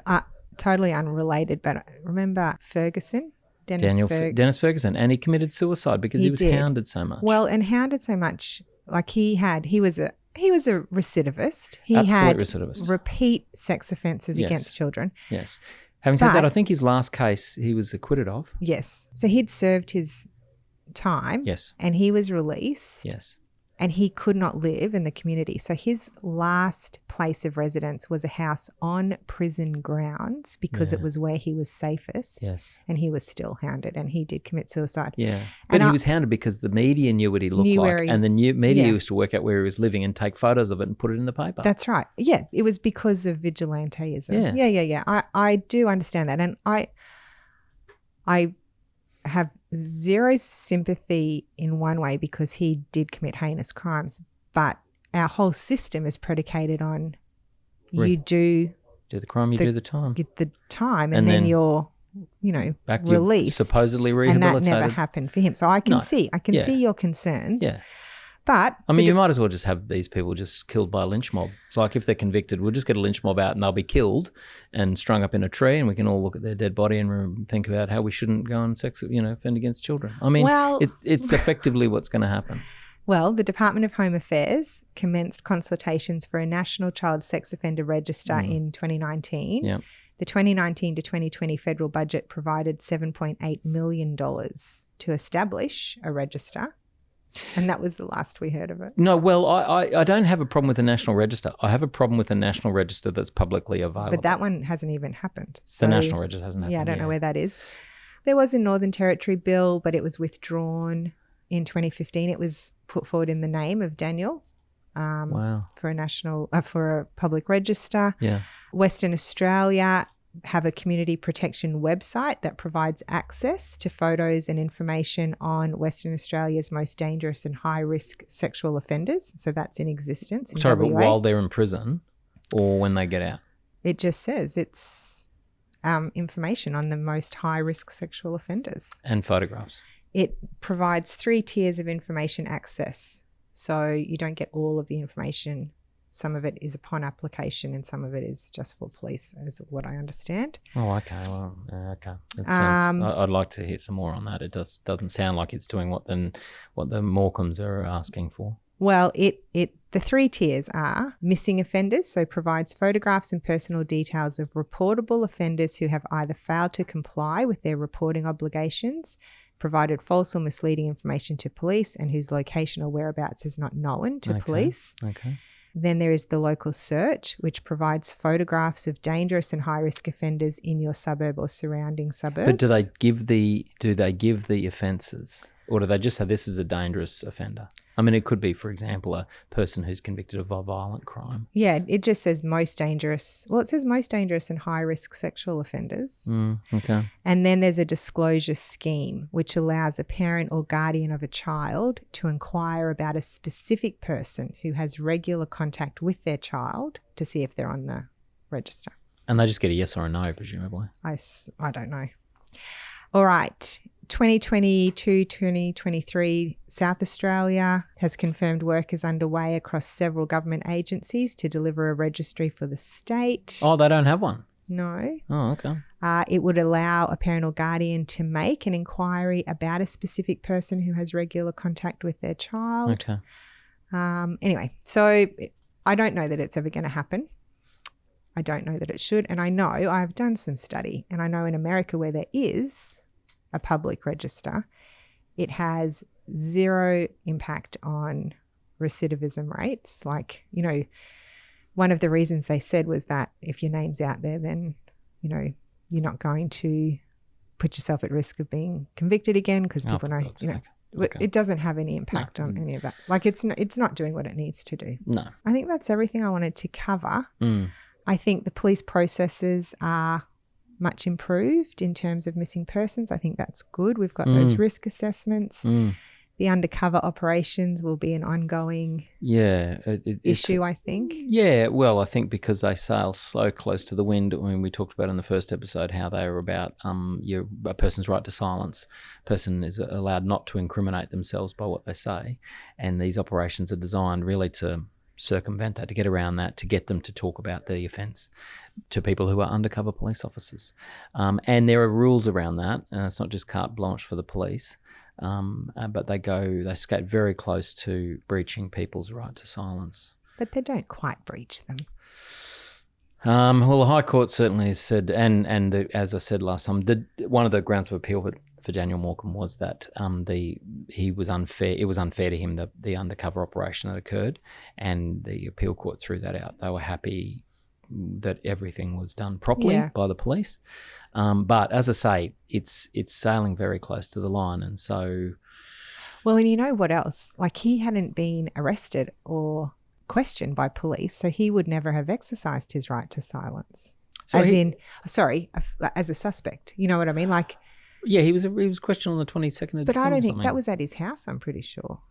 totally unrelated, but remember Ferguson?
Dennis Ferguson, and he committed suicide because he was hounded so much.
Well, and hounded so much, like he was a recidivist. He
Absolute
had
recidivist.
Repeat sex offences against children.
Yes. Having said that, I think his last case he was acquitted of.
Yes. So he'd served his time.
Yes.
And he was released.
Yes.
And he could not live in the community. So his last place of residence was a house on prison grounds because it was where he was safest.
Yes.
And he was still hounded and he did commit suicide.
Yeah. But he was hounded because the media knew what he looked like and the media used to work out where he was living and take photos of it and put it in the paper.
That's right. Yeah. It was because of vigilanteism. Yeah. I do understand that. And I have zero sympathy in one way because he did commit heinous crimes, but our whole system is predicated on you do
the crime, you do the time.
The time and then you're, released.
Supposedly rehabilitated.
And that never happened for him. So I can see your concerns.
Yeah.
But
you might as well just have these people just killed by a lynch mob. It's like if they're convicted, we'll just get a lynch mob out and they'll be killed and strung up in a tree and we can all look at their dead body and think about how we shouldn't go and offend against children. It's effectively what's going to happen.
Well, the Department of Home Affairs commenced consultations for a National Child Sex Offender Register in 2019.
Yeah.
The 2019 to 2020 federal budget provided $7.8 million to establish a register. And that was the last we heard of it.
No, well, I don't have a problem with a national register. I have a problem with a national register that's publicly available.
But that one hasn't even happened. So,
the national register hasn't happened.
Yeah, I don't know where that is. There was a Northern Territory bill, but it was withdrawn. in 2015, it was put forward in the name of Daniel for a public register.
Yeah.
Western Australia have a community protection website that provides access to photos and information on Western Australia's most dangerous and high-risk sexual offenders. So that's in existence in WA.
But while they're in prison or when they get out?
It just says it's information on the most high-risk sexual offenders.
And photographs.
It provides 3 tiers of information access. So you don't get all of the information. Some of it is upon application and some of it is just for police, is what I understand.
Oh, okay. Well, okay. I'd like to hear some more on that. It doesn't sound like it's doing what the Morcombes are asking for.
Well, the 3 tiers are missing offenders, so provides photographs and personal details of reportable offenders who have either failed to comply with their reporting obligations, provided false or misleading information to police, and whose location or whereabouts is not known to police.
Okay.
Then there is the local search, which provides photographs of dangerous and high-risk offenders in your suburb or surrounding suburbs.
But do they give the offences, or do they just say this is a dangerous offender? I mean, it could be, for example, a person who's convicted of a violent crime.
Yeah, it just says most dangerous. Well, it says most dangerous and high-risk sexual offenders.
Okay.
And then there's a disclosure scheme, which allows a parent or guardian of a child to inquire about a specific person who has regular contact with their child to see if they're on the register.
And they just get a yes or a no, presumably.
I don't know. All right. 2022-2023, South Australia has confirmed work is underway across several government agencies to deliver a registry for the state.
Oh, they don't have one?
No.
Oh, okay.
It would allow a parent or guardian to make an inquiry about a specific person who has regular contact with their child.
Okay.
Anyway, so I don't know that it's ever going to happen. I don't know that it should. And I know I've done some study, and I know in America where there is a public register, it has 0 impact on recidivism rates. Like, one of the reasons they said was that if your name's out there, then, you're not going to put yourself at risk of being convicted again because people know, okay. It doesn't have any impact on any of that. Like it's not doing what it needs to do.
No.
I think that's everything I wanted to cover. I think the police processes are much improved in terms of missing persons. I think that's good. We've got those risk assessments. The undercover operations will be an ongoing issue, I think.
Yeah, well, I think because they sail so close to the wind. I mean, we talked about in the first episode how they are about a person's right to silence. A person is allowed not to incriminate themselves by what they say. And these operations are designed really to circumvent that, to get around that, to get them to talk about the offence to people who are undercover police officers. And there are rules around that. It's not just carte blanche for the police, but they skate very close to breaching people's right to silence.
But they don't quite breach them.
Well, the High Court certainly has said, and as I said last time, one of the grounds of appeal for Daniel Morcombe was that it was unfair to him, the undercover operation that occurred, and the appeal court threw that out. They were happy that everything was done properly by the police. But as I say, it's sailing very close to the line, and so...
Well, and you know what else? Like, he hadn't been arrested or questioned by police, so he would never have exercised his right to silence. So as a suspect. You know what I mean? Like...
Yeah, he was questioned on the 22nd of December.
But I don't think that was at his house, I'm pretty sure.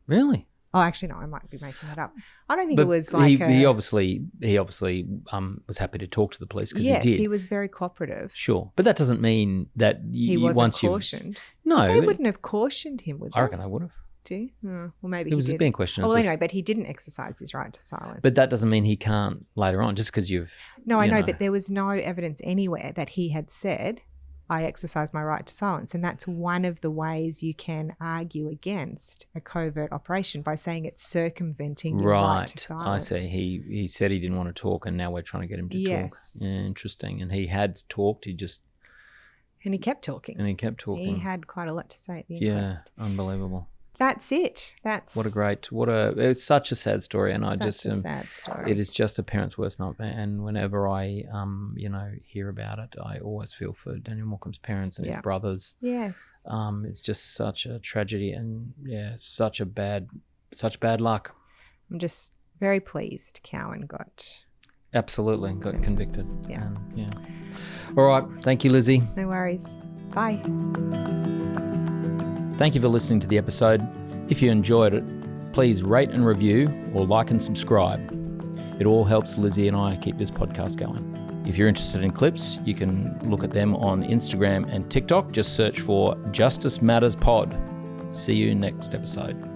Really?
Oh, actually, no, I might be making that up. I don't think it was like
he obviously was happy to talk to the police because he did.
Yes, he was very cooperative.
Sure, but that doesn't mean that
he wasn't cautioned.
No,
they wouldn't have cautioned him, would they?
I reckon they would have.
Do you? Well, maybe
he was being questioned.
Well, anyway, but he didn't exercise his right to silence.
But that doesn't mean he can't later on, just because you've...
No, I know, but there was no evidence anywhere that he had said, I exercise my right to silence. And that's one of the ways you can argue against a covert operation, by saying it's circumventing your right to silence.
I see. He said he didn't want to talk, and now we're trying to get him to talk. Yeah, interesting. And he had talked, and he
kept talking.
He had quite a lot to say at the inquest.
Yeah,
unbelievable.
that's it.
It's such a sad story, and
sad story.
It is just a parent's worst nightmare. And whenever I, hear about it, I always feel for Daniel Morcombe's parents and his brothers.
Yes.
It's just such a tragedy, and such bad luck.
I'm just very pleased Cowan got
convicted.
Yeah.
All right. Thank you, Lizzie.
No worries. Bye.
Thank you for listening to the episode. If you enjoyed it, please rate and review or like and subscribe. It all helps Lizzie and I keep this podcast going. If you're interested in clips, you can look at them on Instagram and TikTok. Just search for Justice Matters Pod. See you next episode.